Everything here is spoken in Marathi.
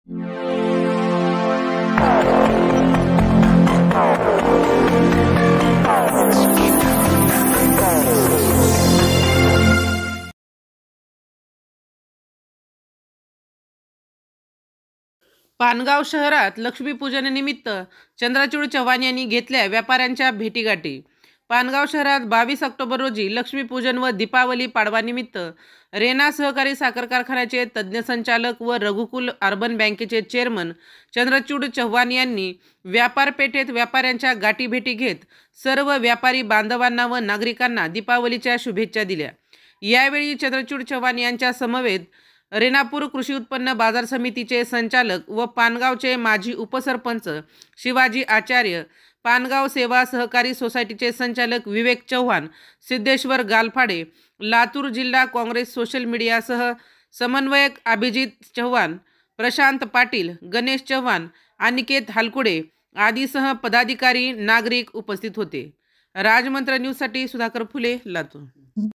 पानगाव शहरात लक्ष्मीपूजनानिमित्त चंद्रचूड चव्हाण यांनी घेतल्या व्यापाऱ्यांच्या भेटीगाठी। पानगाव शहरात 22 ऑक्टोबर रोजी लक्ष्मीपूजन व दीपावली पाडवानिमित्त रेना सहकारी साखर कारखान्याचे तज्ज्ञ संचालक व रघुकुल अर्बन बँकेचे चेअरमन चंद्रचूड चव्हाण यांनी व्यापार पेठेत व्यापाऱ्यांच्या गाठीभेटी घेत सर्व व्यापारी बांधवांना व नागरिकांना दीपावलीच्या शुभेच्छा दिल्या। यावेळी चंद्रचूड चव्हाण यांच्या समवेत रेणापूर कृषी उत्पन्न बाजार समितीचे संचालक व पानगावचे माजी उपसरपंच शिवाजी आचार्य, पानगाव सेवा सहकारी सोसायटीचे संचालक विवेक चव्हाण, सिद्धेश्वर गालफाडे, लातूर जिल्हा काँग्रेस सोशल मीडियासह समन्वयक अभिजित चव्हाण, प्रशांत पाटील, गणेश चव्हाण, अनिकेत हालकुडे आदीसह पदाधिकारी नागरिक उपस्थित होते। राजमंत्र न्यूजसाठी सुधाकर फुले, लातूर।